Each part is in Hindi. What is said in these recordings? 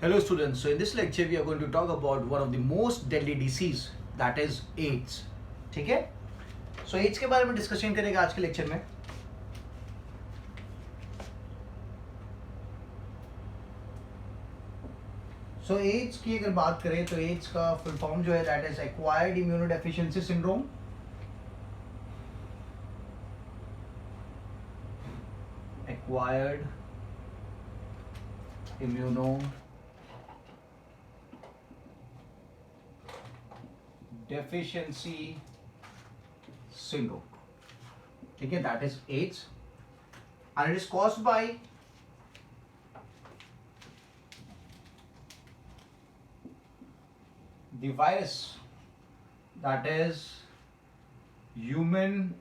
Hello students, so in this lecture we are going to talk about one of the most deadly disease, that is AIDS. ठीक है? So AIDS के बारे में डिस्कशन करेंगे आज के लेक्चर में. So AIDS की अगर बात करें तो AIDS का फुल फॉर्म जो है that is acquired immunodeficiency syndrome. Acquired immunodeficiency syndrome. ठीक है, that is AIDS, and it is caused by the virus, that is human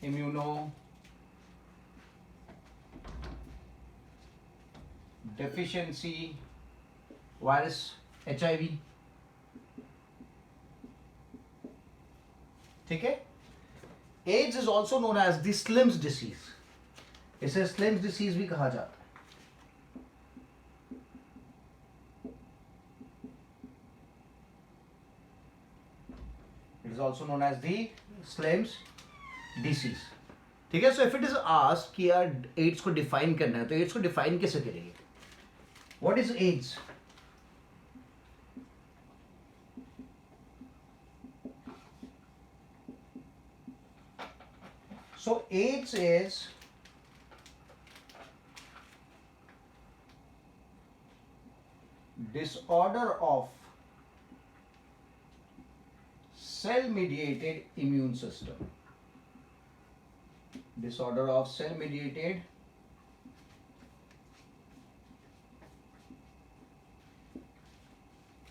immunodeficiency virus, HIV. ठीक है. AIDS is also known as the Slim's disease. इसे Slim's disease भी कहा जाता है. It is also known as the Slim's disease. ठीक है. So if it is asked कि यार AIDS को define करना है तो AIDS को define कैसे करेंगे? What is AIDS? So AIDS is disorder of cell-mediated immune system. Disorder of cell-mediated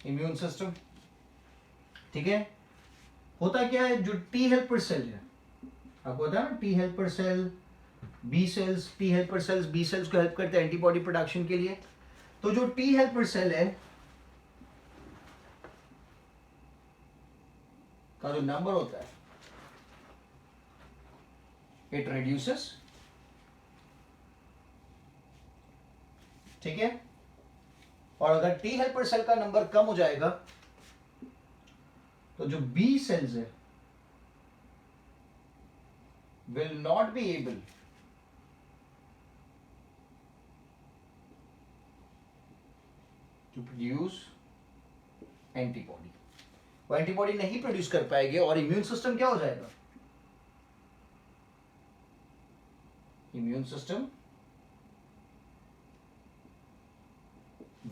immune system. ठीक है. होता क्या है, जो टी हेल्पर सेल है, आपको पता है ना, T helper cell, B cells, T helper cells B cells को हेल्प करते हैं एंटीबॉडी प्रोडक्शन के लिए. तो जो टी हेल्पर सेल है का जो नंबर होता है, इट रिड्यूसेस. ठीक है. और अगर टी हेल्पर सेल का नंबर कम हो जाएगा तो जो बी सेल्स है will not be able to produce antibody. वो एंटीबॉडी नहीं प्रोड्यूस कर पाएंगे और इम्यून सिस्टम क्या हो जाएगा, इम्यून सिस्टम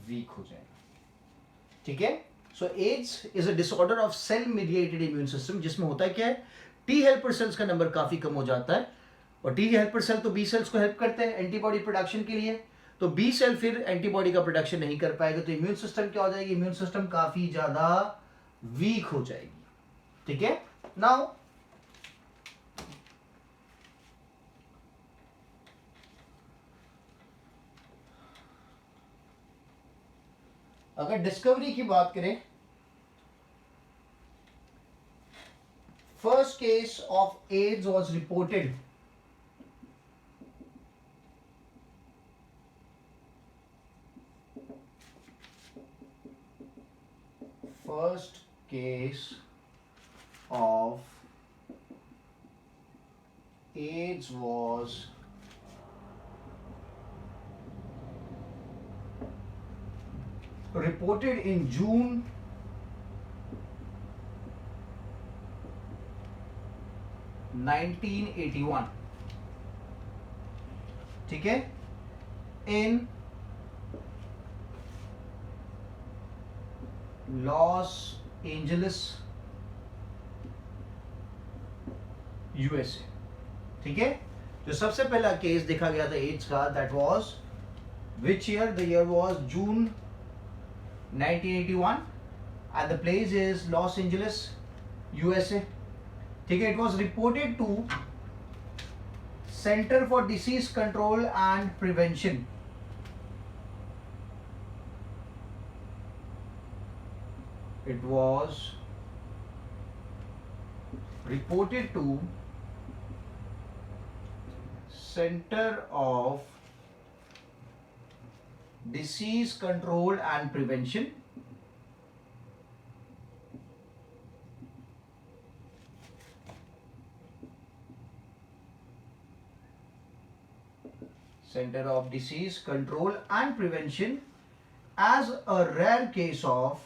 वीक हो जाएगा. ठीक है. So AIDS is a disorder of cell mediated immune system, जिसमें होता है क्या है, टी हेल्पर सेल्स का नंबर काफी कम हो जाता है. और टी हेल्पर सेल तो बी सेल्स को हेल्प करते हैं एंटीबॉडी प्रोडक्शन के लिए. तो बी सेल फिर एंटीबॉडी का प्रोडक्शन नहीं कर पाएगा तो इम्यून सिस्टम क्या हो जाएगी, इम्यून सिस्टम काफी ज्यादा वीक हो जाएगी. ठीक है. नाउ अगर डिस्कवरी की बात करें, first case of AIDS was reported first case of AIDS was reported in June 1981. ठीक है. in Los Angeles, USA. ठीक है. जो सबसे पहला केस देखा गया था एड्स का, that was which year, the year was June 1981 and the place is Los Angeles, USA. ठीक है. It was reported to Center for Disease Control and Prevention. It was reported to Center of disease control and prevention, Center of Disease Control and Prevention, as a rare case of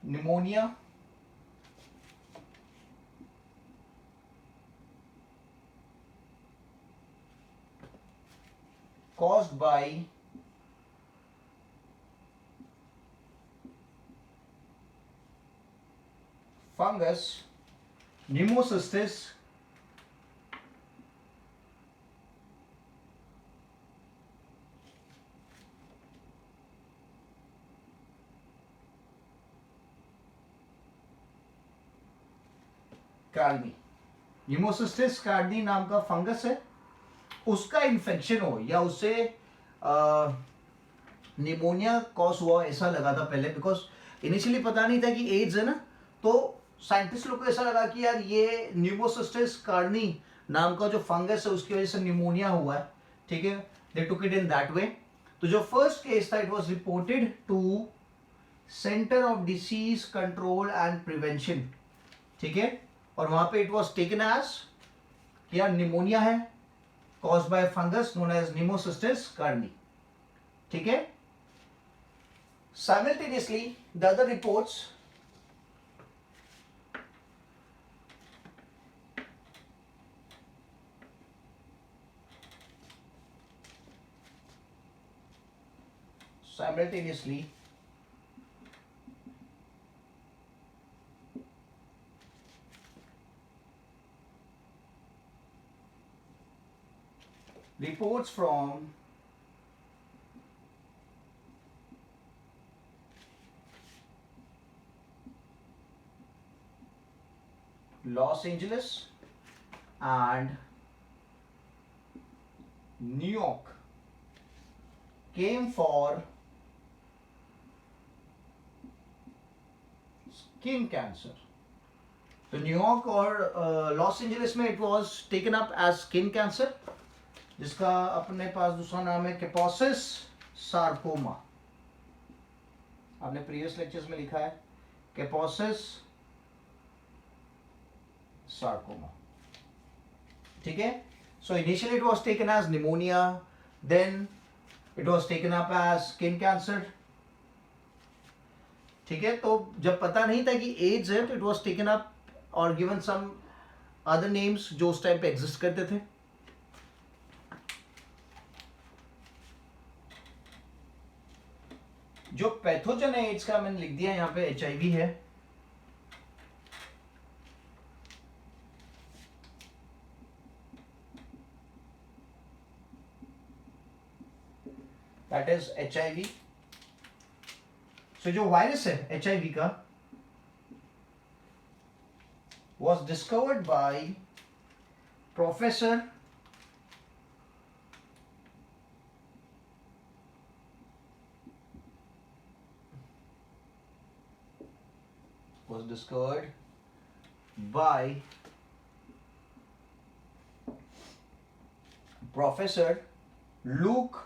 pneumonia caused by fungus pneumocystis Carney. Pneumocystis Carney नाम का फंगस है, उसका इन्फेक्शन हो या उससे निमोनिया कॉज हुआ ऐसा लगा था पहले, बिकॉज इनिशियली पता नहीं था कि एड्स है ना, तो साइंटिस्ट लोग को ऐसा लगा कि यार ये न्यूमोसिस्टिस कार्नी नाम का जो फंगस है उसकी वजह से निमोनिया हुआ है, ठीक है, दे took it in that way. तो जो फर्स्ट केस था it was reported to centre of disease control and prevention, ठीक है, और वहां पे इट वाज टेकन एज कि यार निमोनिया है caused by a fungus known as Pneumocystis carni, ठीक है। Simultaneously the other reports reports from Los Angeles and New York came for skin cancer. तो न्यूयॉर्क और लॉस एंजलिस में it was taken up as skin cancer, जिसका अपने पास दूसरा नाम है केपोसिस सार्कोमा। आपने प्रीवियस लेक्चर्स में लिखा है केपोसिस सार्कोमा, ठीक है। So initially it was taken as pneumonia, then it was taken up as skin cancer, ठीक है। तो जब पता नहीं था कि एड्स है तो इट वाज टेकन अप और गिवन सम अदर नेम्स जो उस टाइम पे एग्जिस्ट करते थे। जो पैथोजन है एड्स का मैंने लिख दिया यहाँ पे HIV है, दैट इज HIV। सो जो वायरस है HIV का was discovered by Professor Luc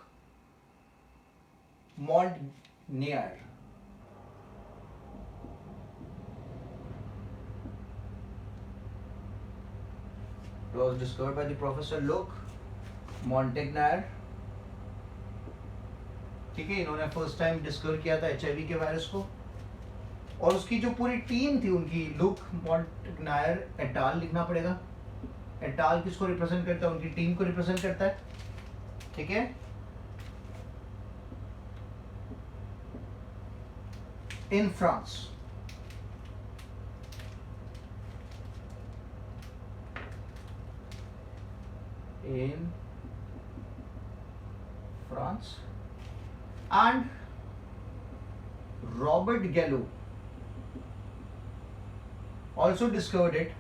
Montagnier. It was discovered by the Professor Luc Montagnier, ठीक है। इन्होंने फर्स्ट टाइम डिस्कवर किया था HIV के वायरस को, और उसकी जो पूरी टीम थी उनकी, लुक मॉन्टेग्नायर एटाल लिखना पड़ेगा। एटाल किसको रिप्रेजेंट करता है? उनकी टीम को रिप्रेजेंट करता है, ठीक है। In France, and Robert Gallo also discovered it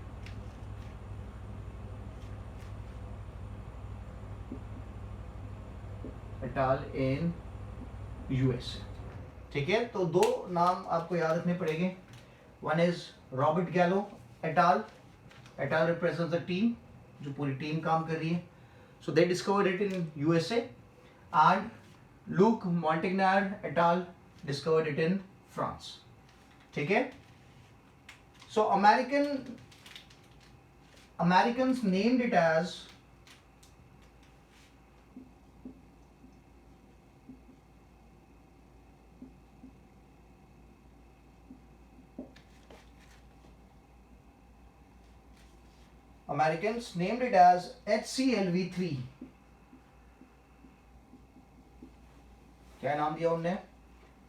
et al in USA, ठीक है। तो दो नाम आपको याद रखने पड़ेंगे, one is Robert Gallo et al et al represents the team, जो पूरी टीम काम कर रही है. So they discovered it in USA and Luc Montagnier et al discovered it in France. ठीक है. सो Americans named it as HCLV3. क्या नाम दिया उनने?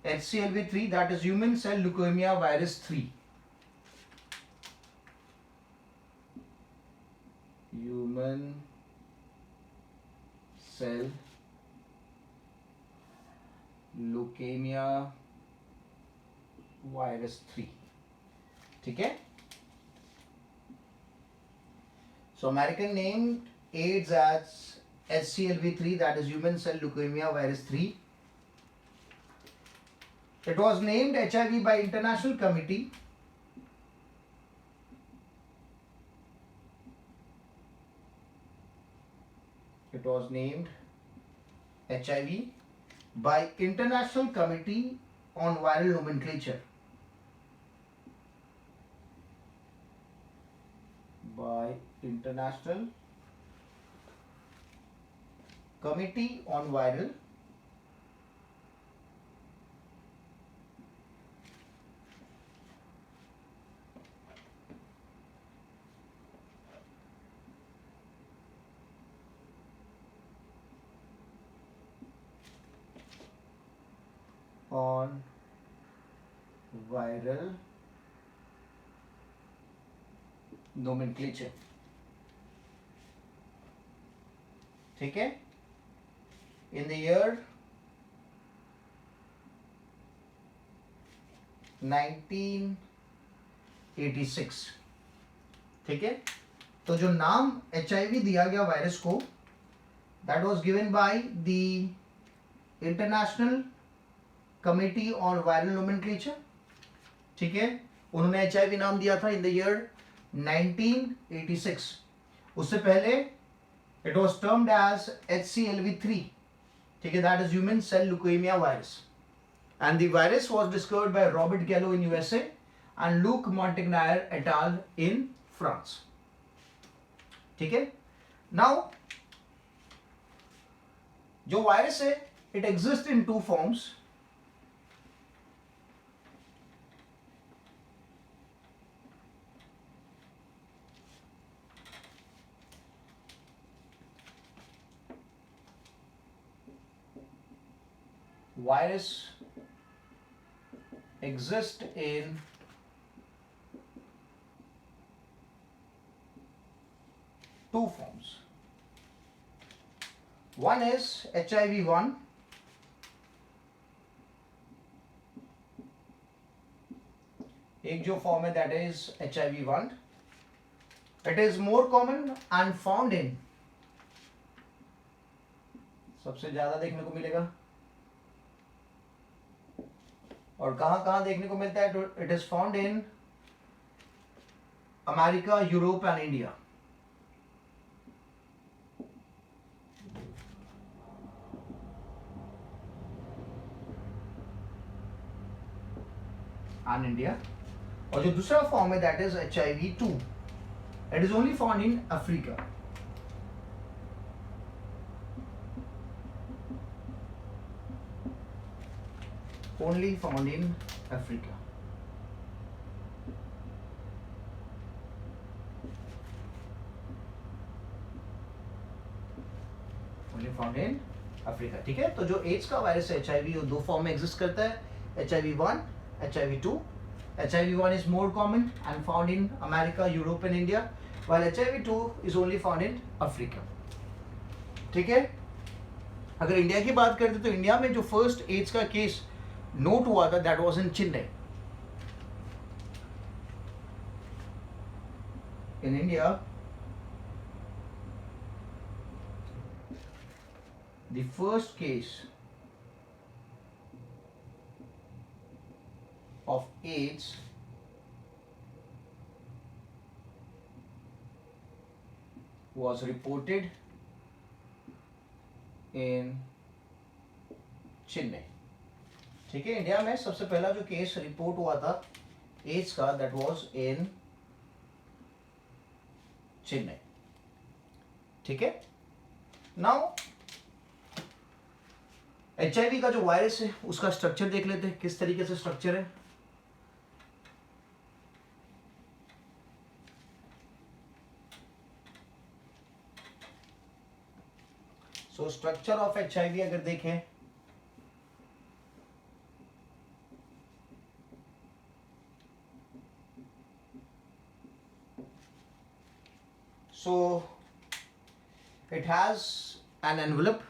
HCLV3, that is human cell leukemia virus 3. Human cell leukemia virus 3. ठीक है. So American named AIDS as HCLV3, that is human cell leukemia virus 3. It was named HIV by International Committee on Viral Nomenclature. By International Committee on Viral Nomenclature. ठीक है. In the year 1986. ठीक है. तो जो नाम HIV दिया गया वायरस को, that was given by the International Committee on Viral Nomenclature. ठीक है. उन्होंने HIV नाम दिया था in the year 1986. उससे पहले it was termed as HCLV3. ठीक है. that is human cell leukemia virus. And the virus was discovered by Robert Gallo in USA and Luc Montagnier et al. In France. ठीक है. Now, जो वायरस है, it exists in two forms. Virus exist in two forms. One is HIV-1. एक जो form है, that is HIV-1. It is more common and found in, सबसे ज्यादा देखने को मिलेगा. और कहां कहां देखने को मिलता है? It is found in America, Europe and India. And India. और जो दूसरा फॉर्म है, that is HIV-2. It is only found in Africa. Only found in Africa. Only found in Africa. ठीक है. तो जो एड्स का वायरस है HIV, वो दो फॉर्म में एग्जिस्ट करता है, HIV-1, HIV-2. HIV-1 is more common and found in America, Europe and India, while HIV-2 is only found in Africa. ठीक है. अगर इंडिया की बात करते तो इंडिया में जो फर्स्ट एड्स का केस नोट हुआ था, that was in Chennai. In India, the first case of AIDS was reported in Chennai. ठीक है, इंडिया में सबसे पहला जो केस रिपोर्ट हुआ था एड्स का, दैट वाज इन चेन्नई। ठीक है, नाउ HIV का जो वायरस है उसका स्ट्रक्चर देख लेते हैं, किस तरीके से स्ट्रक्चर है। सो स्ट्रक्चर ऑफ HIV अगर देखें, so it has an envelope,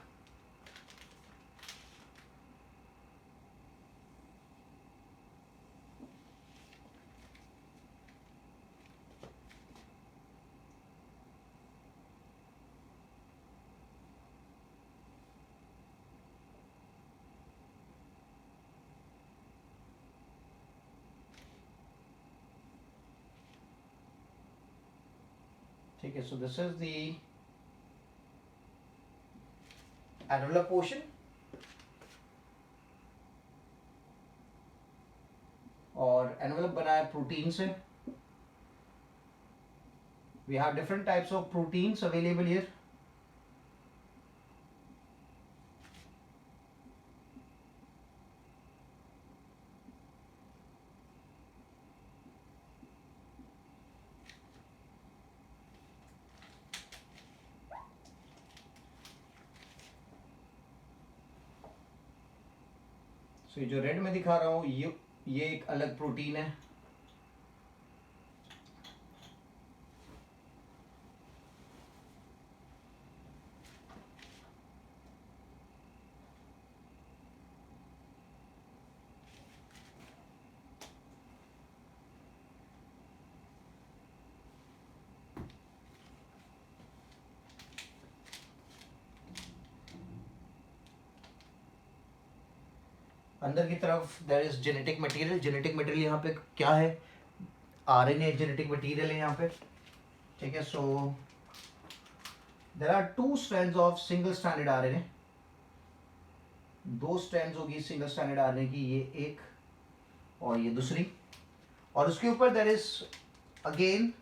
ठीक है। So this is the annular portion, और एनवलप बना है प्रोटीन से। We have different types of proteins available here. So जो रेड में दिखा रहा हूं ये एक अलग प्रोटीन है। अंदर की तरफ there is genetic material. Genetic material यहाँ पे क्या है? RNA जेनेटिक मटेरियल है यहाँ पे। ठीक है, so there are 2 strands of single stranded RNA। 2 strands होगी सिंगल स्ट्रैंडेड RNA की, ये एक और ये दूसरी, और उसके ऊपर there is again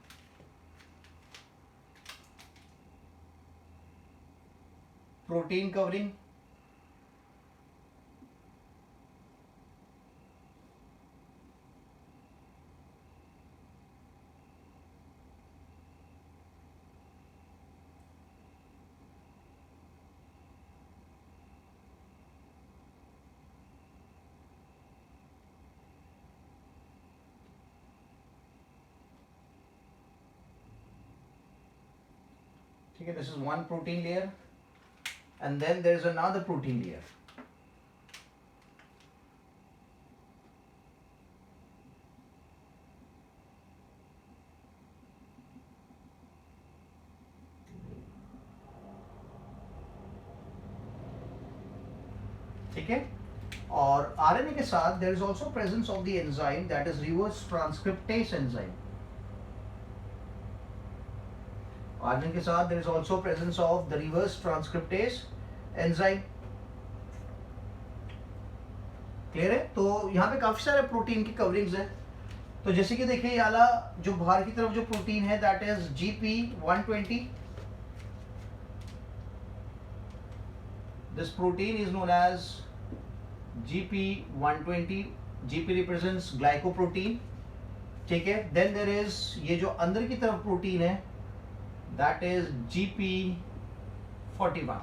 protein covering. ठीक है, this is one protein layer and then there is another protein layer. ठीक है, और RNA के साथ there is also presence of the enzyme that is reverse transcriptase enzyme. RNA के साथ there is also presence of the reverse transcriptase enzyme. Clear है? तो यहाँ पे काफी सारे प्रोटीन की कवरिंग्स है। तो जैसे कि देखिए ये वाला जो बाहर की तरफ जो प्रोटीन है that is GP120। This protein is known as GP120। GP represents glycoprotein. ठीक है, देन देयर इज ये जो अंदर की तरफ प्रोटीन है that is GP41।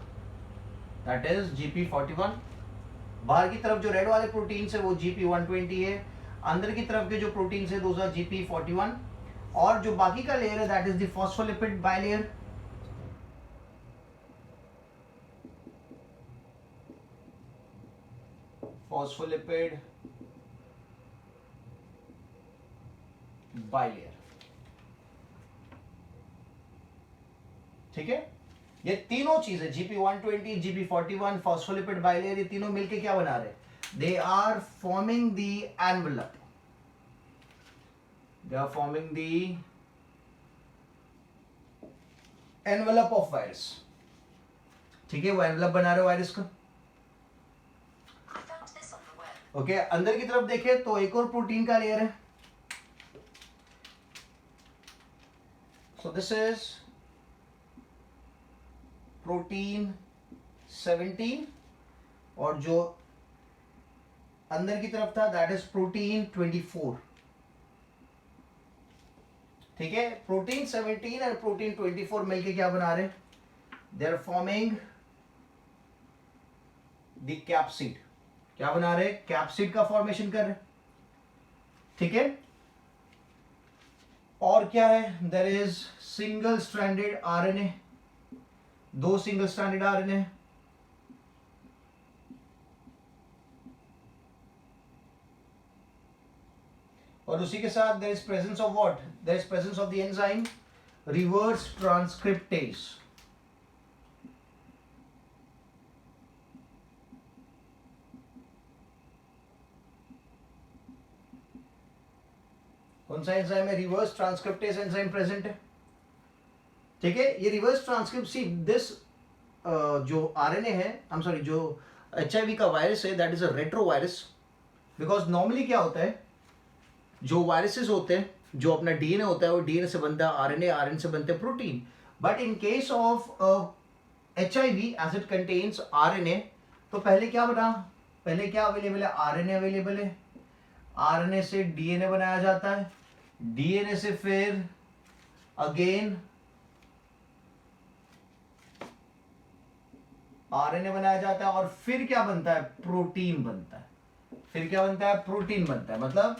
that is GP41। बाहर की तरफ जो रेड वाले प्रोटीन है वो GP120 है, अंदर की तरफ के जो प्रोटीन है दोज आर GP41, और जो बाकी का लेयर है that is the phospholipid bilayer. Phospholipid bilayer. ठीक है, ये तीनों चीजें GP120, GP41, फॉस्फोलिपिड बाइलेयर, ये तीनों मिलके क्या बना रहे? They are forming the envelope. They are forming the envelope of virus, ठीक है, वो एनवेलप बना रहे हो वायरस का। ओके, अंदर की तरफ देखें तो एक और प्रोटीन का लेयर है। सो दिस इज प्रोटीन 17 और जो अंदर की तरफ था दैट इज प्रोटीन 24, ठीक है। प्रोटीन 17 और प्रोटीन 24 मिलके क्या बना रहे, they are forming the capsid. क्या बना रहे, कैप्सिड का फॉर्मेशन कर रहे, ठीक है। और क्या है, there is single stranded RNA, 2 single stranded RNA, और उसी के साथ there is presence of what, there is presence of the enzyme reverse transcriptase. कौन सा एंजाइम है, रिवर्स ट्रांसक्रिप्टेज एंजाइम प्रेजेंट है, ठीक है। ये रिवर्स ट्रांसक्रिप्ट, सी दिस जो आरएनए है, आई एम सॉरी, जो एचआईवी का वायरस है that is a retro virus, because normally क्या होता है, जो वायरसेस होते हैं, जो अपना डीएनए होता है वो डीएनए से बनता है आरएनए, आरएनए से बनते हैं protein. But in case of HIV as it contains RNA, तो पहले क्या बना, पहले क्या अवेलेबल है, आरएनए अवेलेबल है, आरएनए से डीएनए बनाया जाता है, डीएनए से फिर अगेन आरएनए बनाया जाता है, और फिर क्या बनता है, प्रोटीन बनता है, फिर क्या बनता है, प्रोटीन बनता है। मतलब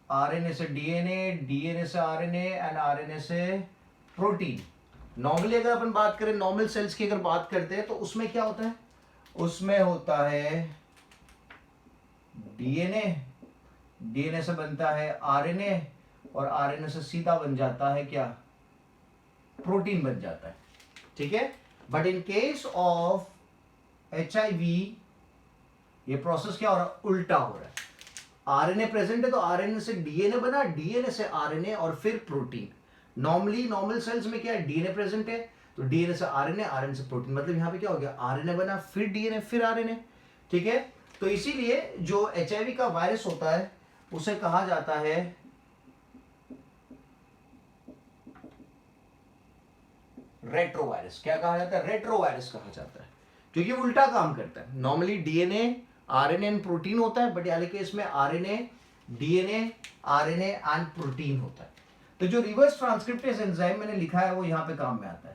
आरएनए से डीएनए, डीएनए से आरएनए एंड आरएनए से प्रोटीन। नॉर्मली अगर अपन बात करें नॉर्मल सेल्स की अगर बात करते हैं तो उसमें क्या होता है, उसमें होता है डीएनए, डीएनए से बनता है आरएनए, और आरएनए से सीधा बन जाता है क्या, प्रोटीन बन जाता है, ठीक है। But in case of HIV ये प्रोसेस क्या हो रहा है, उल्टा हो रहा है। आरएनए प्रेजेंट है तो आरएनए से डीएनए बना, डीएनए से आरएनए और फिर प्रोटीन। नॉर्मली नॉर्मल सेल्स में क्या है, डीएनए प्रेजेंट है तो डीएनए से आरएनए, आरएनए से प्रोटीन, मतलब यहां पे क्या हो गया, आरएनए बना फिर डीएनए फिर आरएनए, ठीक है। तो इसीलिए जो एचआईवी का वायरस होता है उसे कहा जाता है रेट्रो वायरस। क्या कहा जाता है, रेट्रो वायरस कहा जाता है, क्योंकि उल्टा काम करता है। Normally DNA RNA and protein होता है, बट यानी कि इसमें RNA DNA RNA and protein होता है। तो जो रिवर्स ट्रांसक्रिप्टेज एंजाइम मैंने लिखा है वो यहां पे काम में आता है।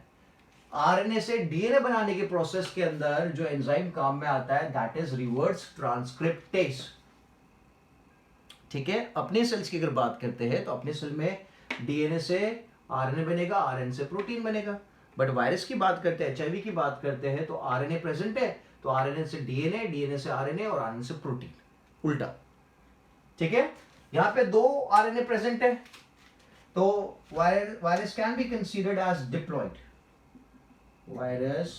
आरएनए से डीएनए बनाने के प्रोसेस के अंदर जो एंजाइम काम में आता है दैट इज रिवर्स ट्रांसक्रिप्टेज, ठीक है। अपने सेल्स की अगर बात करते हैं तो अपने सेल में डीएनए से आरएनए बनेगा, आरएनए से प्रोटीन बनेगा। बट वायरस की बात करते हैं, एचआईवी की बात करते हैं तो आरएनए प्रेजेंट है तो आरएनए से डीएनए, डीएनए से आरएनए और आरएनए से प्रोटीन, उल्टा, ठीक है। यहां पे 2 आरएनए प्रेजेंट है तो virus can be considered as diploid, virus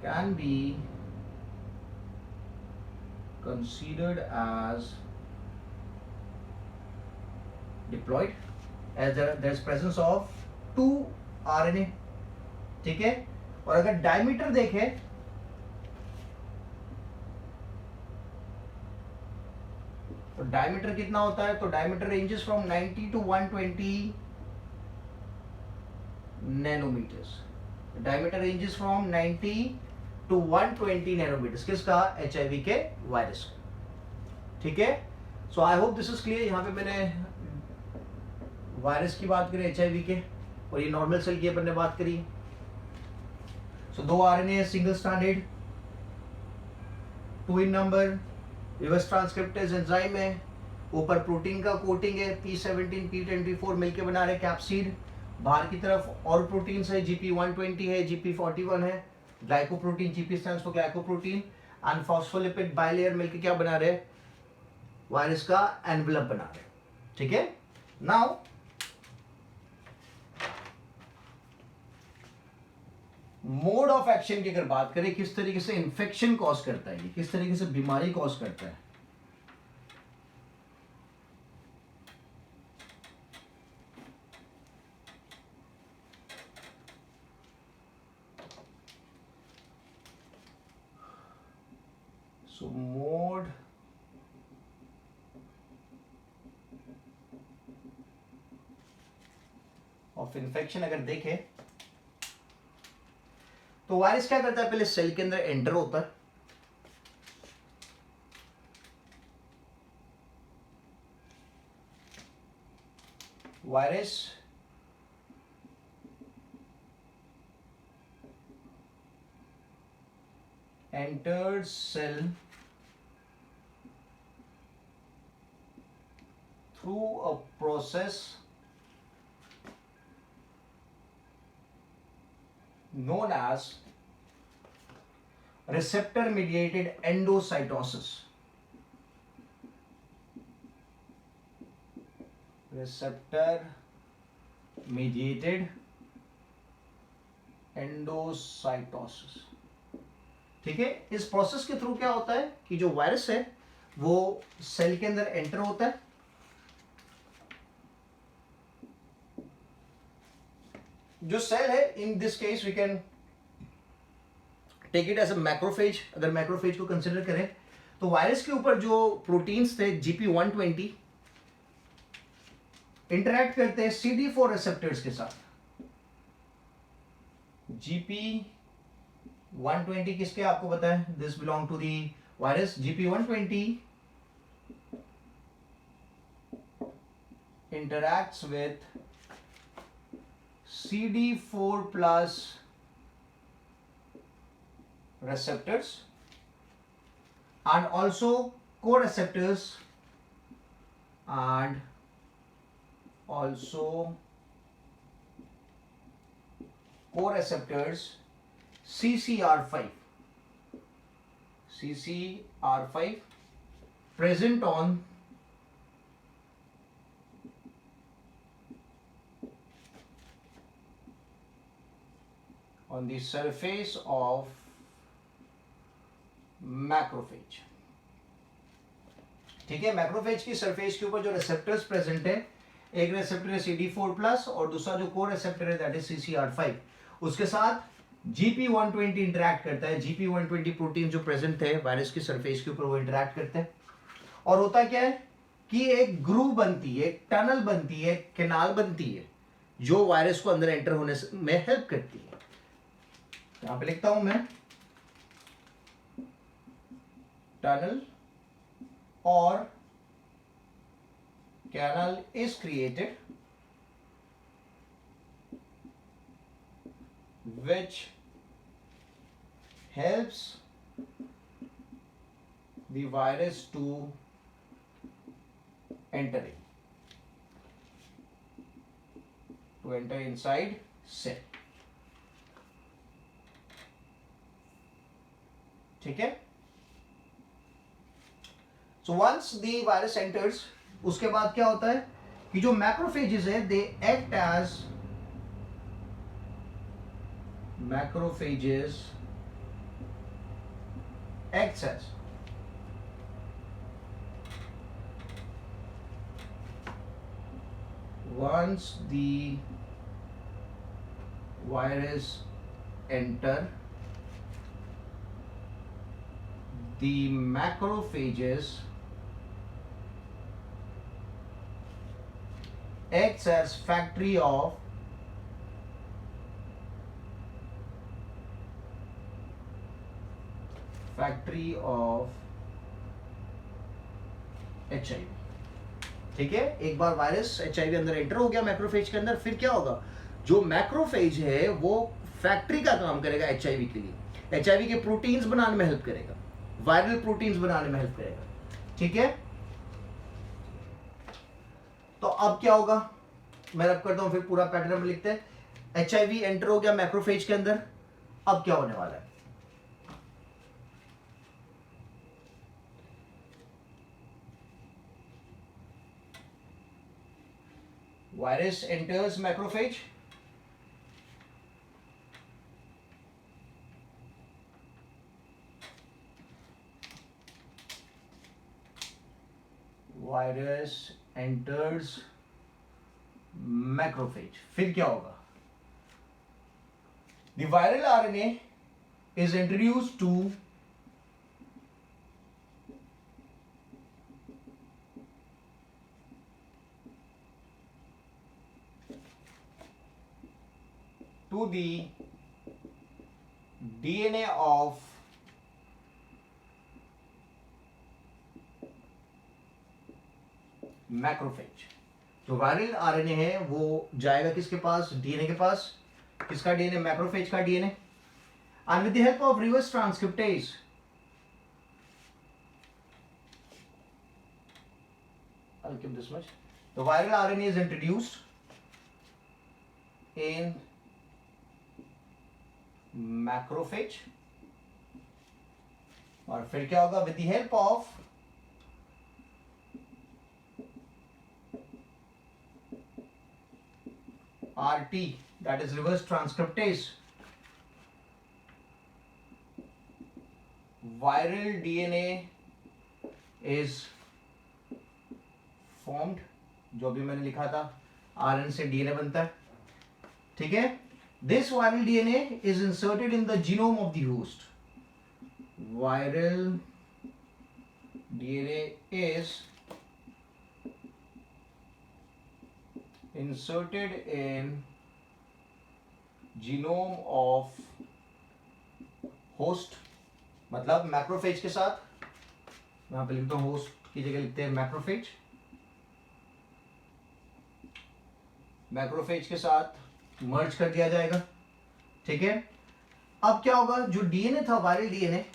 can be considered as diploid as there is presence of 2 RNA, ठीक है। और अगर डायमीटर देखें तो डायमीटर कितना होता है, तो diameter ranges from 90 to 120 nanometres. Diameter ranges from 90 to 120 nanometres, किसका, एचआईवी के वायरस का, ठीक है। So I hope this is clear. यहाँ पे मैंने वायरस की बात करी एचआईवी के, और ये नॉर्मल सेल की अपन ने बात करी। सो 2 आरएनए सिंगल स्ट्रैंडेड, 2 इन नंबर, रिवर्स ट्रांसक्रिप्टेज एंजाइम है, ऊपर प्रोटीन का कोटिंग है, P17 P24 मिलके बना रहे कैप्सिड। बाहर की तरफ और प्रोटीन्स है, GP120 है, GP41 है, glycoprotein, GP stands for glycoprotein, and phospholipid bilayer मिलके क्या बना रहे, वायरस का एनवेलप बना रहे, ठीक है। नाउ मोड ऑफ एक्शन की अगर बात करें, किस तरीके से इंफेक्शन कॉज करता है, ये किस तरीके से बीमारी कॉज करता है। सो मोड ऑफ इन्फेक्शन अगर देखें तो वायरस क्या करता है, पहले सेल के अंदर एंटर होता है, virus enters cell through a process known as receptor mediated endocytosis. Receptor mediated endocytosis. ठीक है, इस प्रोसेस के थ्रू क्या होता है कि जो वायरस है वो सेल के अंदर एंटर होता है, जो सेल है in this case we can take it as a macrophage. अगर मैक्रोफेज को कंसिडर करें तो वायरस के ऊपर जो प्रोटीन्स थे GP120 इंटरैक्ट करते हैं CD4 रिसेप्टर्स के साथ। GP120 किसके आपको पता है, this belong to the virus. GP120 interacts with CD4 plus receptors and also co-receptors and also co-receptors CCR5 present on the surface of macrophage. ठीक है, मैक्रोफेज की सरफेस के ऊपर जो रिसेप्टर्स प्रेजेंट है, एक रिसेप्टर है CD4 प्लस और दूसरा जो को रिसेप्टर है दैट इज CCR5, उसके साथ GP120 इंटरैक्ट करता है। GP120 प्रोटीन जो प्रेजेंट है वायरस की सरफेस के ऊपर वो इंटरैक्ट करते हैं और होता क्या है कि एक ग्रूव बनती है, एक टनल बनती है, एक कैनाल बनती है जो वायरस को अंदर एंटर होने में हेल्प करती है। यहां पे लिखता हूं मैं tunnel or canal is created which helps the virus to enter inside cell। ठीक है, so once the virus enters, उसके बाद क्या होता है कि जो मैक्रोफेजेस है they act as once the virus enter, the macrophages acts as factory of HIV। ठीक है, एक बार वायरस HIV अंदर एंटर हो गया मैक्रोफेज के अंदर, फिर क्या होगा, जो मैक्रोफेज है वो फैक्ट्री का काम करेगा HIV के लिए। HIV के प्रोटीन्स बनाने में हेल्प करेगा, वायरल प्रोटीन्स बनाने में हेल्प करेगा। ठीक है, तो अब क्या होगा, मैं रब करता हूं, फिर पूरा पैटर्न लिखते हैं। HIV एंटर हो गया मैक्रोफेज के अंदर, अब क्या होने वाला है, virus enters macrophage, virus enters macrophage, फिर क्या होगा, the viral RNA is introduced to to the DNA of macrophage. जो वायरल आरएनए है वो जाएगा किसके पास? डीएनए के पास। किसका डीएनए? मैक्रोफेज का DNA. And with the help of reverse transcriptase I'll keep this much. The viral RNA is introduced in macrophage और फिर क्या होगा? With the help of RT, that is reverse transcriptase, viral DNA is formed। जो भी मैंने लिखा था, RNA से DNA बनता है, ठीक है। This viral DNA is inserted in the genome of the host. Viral DNA is inserted in genome of host, मतलब मैक्रोफेज के साथ। यहां पे लिखता हूं होस्ट की जगह लिखते हैं मैक्रोफेज। मैक्रोफेज के साथ मर्ज कर दिया जाएगा, ठीक है। अब क्या होगा? जो डीएनए था, वायरल डीएनए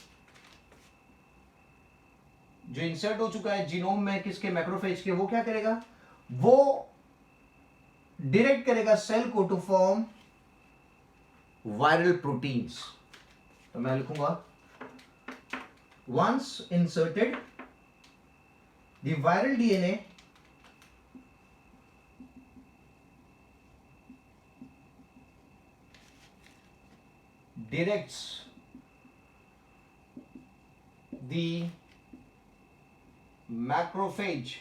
जो इंसर्ट हो चुका है जीनोम में किसके? मैक्रोफेज के, वो क्या करेगा? वो डायरेक्ट करेगा सेल को टू फॉर्म वायरल प्रोटीन्स। तो मैं लिखूंगा once inserted the viral DNA directs the macrophage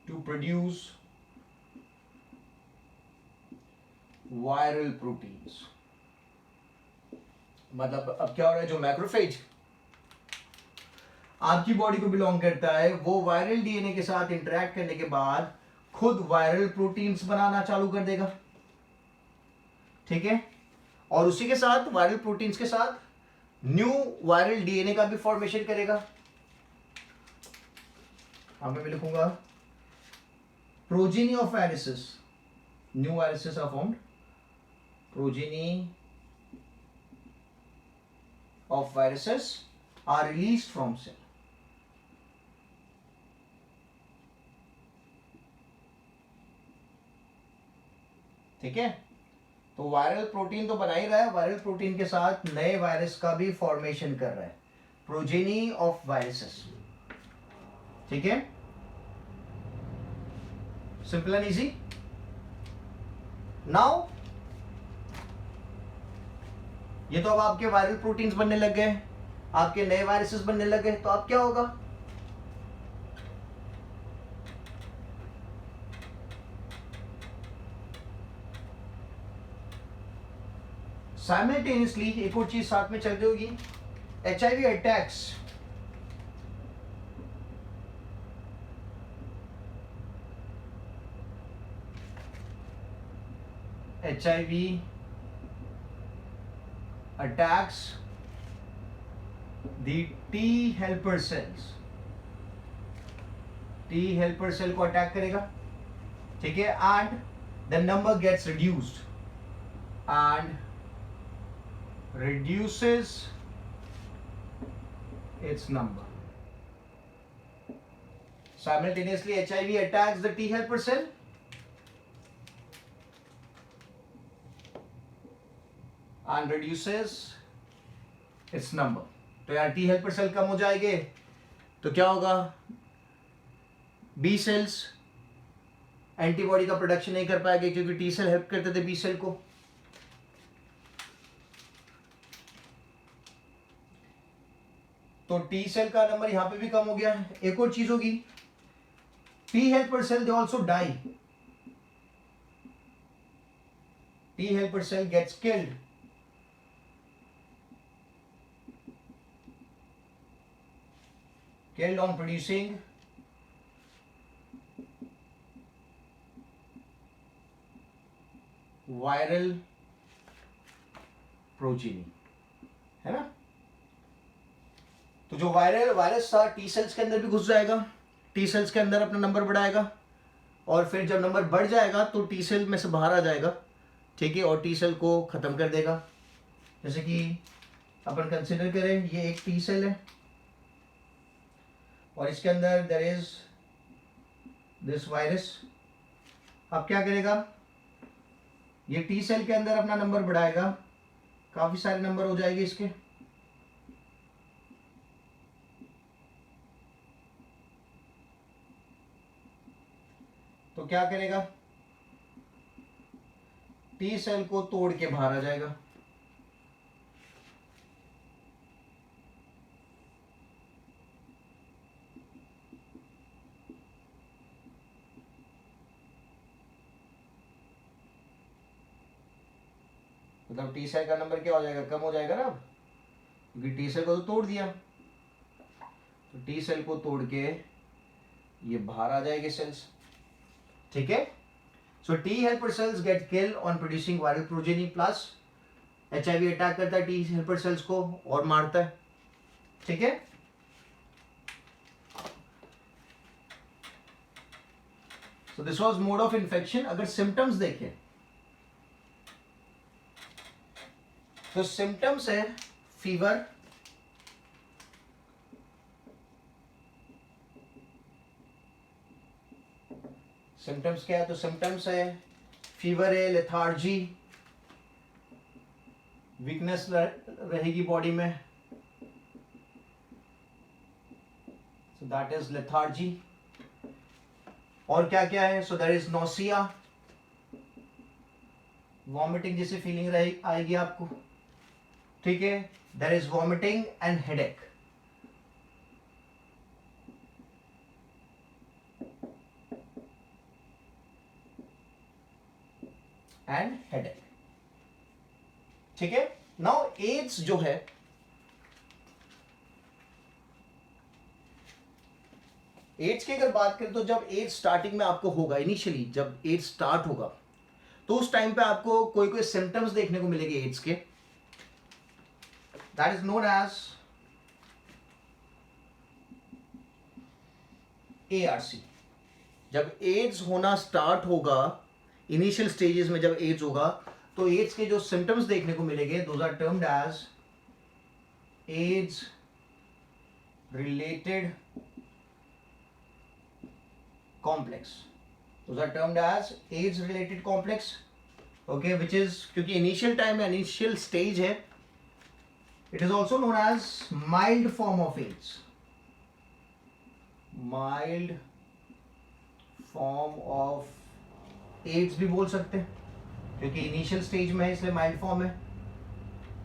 to produce viral proteins। मतलब अब क्या हो रहा है? जो मैक्रोफेज आपकी बॉडी को बिलोंग करता है, वो वायरल डीएनए के साथ इंटरेक्ट करने के बाद खुद वायरल प्रोटीन्स बनाना चालू कर देगा, ठीक है। और उसी के साथ वायरल प्रोटीन्स के साथ न्यू वायरल डीएनए का भी फॉर्मेशन करेगा। मैं लिखूंगा progeny of viruses, new viruses are formed, progeny of viruses are released from cell. ठीक है, तो वायरल प्रोटीन तो बना ही रहा है, वायरल प्रोटीन के साथ नए वायरस का भी फॉर्मेशन कर रहा है, प्रोजेनी ऑफ वायरसेस। ठीक है, सिंपल एंड इजी। नाउ ये तो अब आपके वायरल प्रोटीन्स बनने लग गए, आपके नए वायरसेस बनने लग गए, तो अब क्या होगा? साइमल्टेनियसली एक और चीज साथ में चल रही होगी, HIV attacks. HIV attacks the T helper cells, T helper cell को अटैक करेगा, ठीक है, and the number gets reduced and reduces its number. Simultaneously HIV attacks the T helper cell and reduces its number. तो यार टी हेल्पर सेल कम हो जाएंगे तो क्या होगा? बी सेल्स एंटीबॉडी का प्रोडक्शन नहीं कर पाएंगे क्योंकि टी सेल हेल्प करते थे बी सेल को। तो टी सेल का नंबर यहां पे भी कम हो गया। एक और चीज होगी, T helper cell they also die, T helper cell gets killed on producing viral progeny, है ना। तो जो वायरस था टी सेल्स के अंदर भी घुस जाएगा, टी सेल्स के अंदर अपना नंबर बढ़ाएगा, और फिर जब नंबर बढ़ जाएगा तो टी सेल में से बाहर आ जाएगा, ठीक है, और टी सेल को खत्म कर देगा। जैसे कि अपन कंसिडर करें ये एक टी सेल है और इसके अंदर देयर इज दिस वायरस। अब क्या करेगा, ये टी सेल के अंदर अपना नंबर बढ़ाएगा, काफी सारे नंबर हो जाएंगे इसके, तो क्या करेगा, टी सेल को तोड़ के बाहर आ जाएगा। मतलब टी सेल का नंबर क्या हो जाएगा, कम हो जाएगा ना, अब क्योंकि टी सेल को तो तोड़ दिया, तो टी सेल को तोड़ के ये बाहर आ जाएगी सेल्स, ठीक है। So T helper cells get kill on producing viral progeny plus HIV attack करता है टी हेल्पर सेल्स को और मारता है, ठीक है। So this was mode of infection. अगर सिम्टम्स देखें तो सिम्टम्स है फीवर, सिम्टम्स क्या है, तो सिम्टम्स है फीवर है, लेथार्जी, वीकनेस रहेगी बॉडी में, सो दैट इज लेथार्जी। और क्या क्या है, so there is nausea, vomiting जैसी फीलिंग रही आएगी आपको, ठीक है। There is vomiting and headache, ठीक है। नाउ एड्स जो है, एड्स की अगर बात करें तो जब एड्स स्टार्टिंग में आपको होगा, इनिशियली जब एड्स स्टार्ट होगा तो उस टाइम पे आपको कोई कोई सिम्टम्स देखने को मिलेंगे एड्स के, that is known as ARC. जब एड्स होना स्टार्ट होगा, इनिशियल स्टेजेस में जब एड्स होगा तो एड्स के जो सिम्टम्स देखने को मिलेंगे those are termed as AIDS related complex, those are termed as AIDS related complex, okay, which is क्योंकि initial time है, initial stage है, it is also known as mild form of AIDS, mild form of AIDS भी बोल सकते हैं क्योंकि initial stage में है इसलिए mild form है,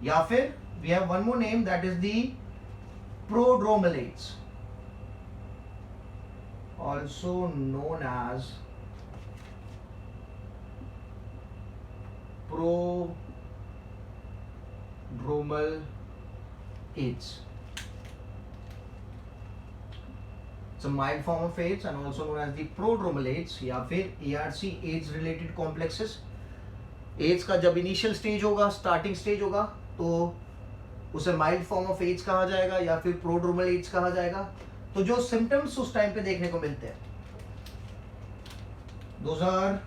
या फिर we have one more name that is the prodromal AIDS, also known as prodromal AIDS. It's a mild form of AIDS and also known as the prodromal AIDS या फिर ARC, AIDS related complexes. AIDS का जब इनिशियल स्टेज होगा, स्टार्टिंग स्टेज होगा, तो उसे माइल्ड फॉर्म ऑफ एड्स कहा जाएगा या फिर प्रोड्रोमल एड्स कहा जाएगा। तो जो सिम्टम्स उस टाइम पे देखने को मिलते हैं दोज आर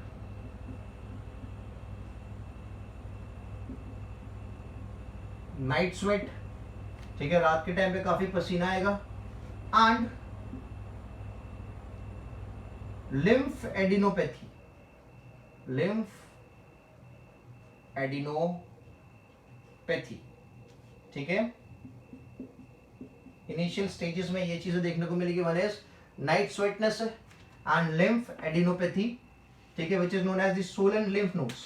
नाइट स्वेट, ठीक है, रात के टाइम पे काफी पसीना आएगा, and lymph adenopathy, lymph adenopathy, ठीक है। इनिशियल स्टेजेस में ये चीजें देखने को मिलेगी, one is night sweatness and lymph adenopathy, ठीक है, which is known as the swollen lymph nodes,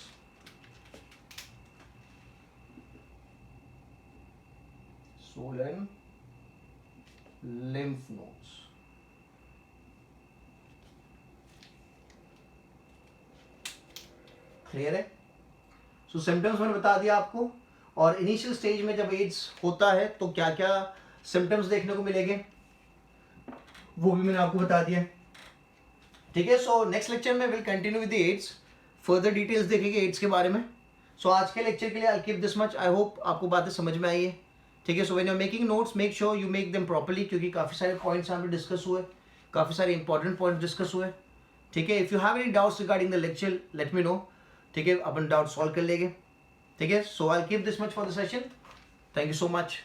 swollen lymph nodes. Clear है? सो सिम्टम्स मैंने बता दिया आपको, और इनिशियल स्टेज में जब एड्स होता है तो क्या क्या सिम्टम्स देखने को मिलेंगे वो भी मैंने आपको बता दिया, ठीक है। सो नेक्स्ट लेक्चर में will continue with AIDS, further details देखेंगे एड्स के बारे में। सो आज के लेक्चर के लिए I keep this much. I hope आपको बातें समझ में आई है. ठीक है. So when you are making notes make sure you make them properly, क्योंकि काफ़ी सारे पॉइंट्स यहाँ पे डिस्कस हुए, काफ़ी सारे इंपॉर्टेंट पॉइंट्स डिस्कस हुए. ठीक है. If you have any doubts regarding the lecture let me know. ठीक है. अपन डाउट सॉल्व कर लेंगे. ठीक है. So I keep this much for the session. Thank you so much.